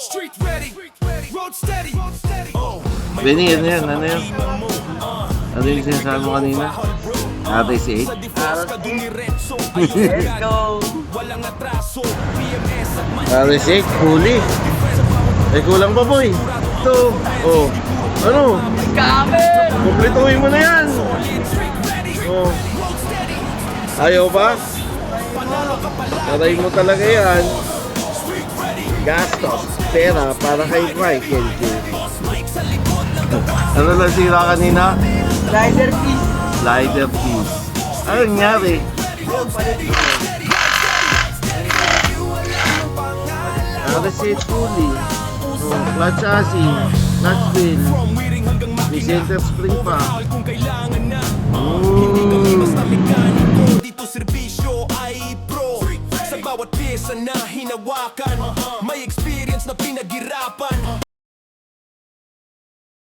Street ready, road steady. Benny, ano yan? Ano yan? Ano yung sinasabi mo kanina? Ate si 8? Let's go! Ate si 8, huli. Eh, kulang pa boy. Ito. Oh. Ano? Kamer! Kumplituhin mo na yan. Oh. Ayaw pa? Taray mo talaga yan. Gastos. Pera para kay Michael. Ano lang sira kanina? Rider piece. Slider piece. Ano nangyari? Reset huli. Clutch chassis. Clutch wheel. May center spring pa. Dito serbisyo ay pro. Sa bawat pyesa na hinawakan, may experience na pinaghirapan.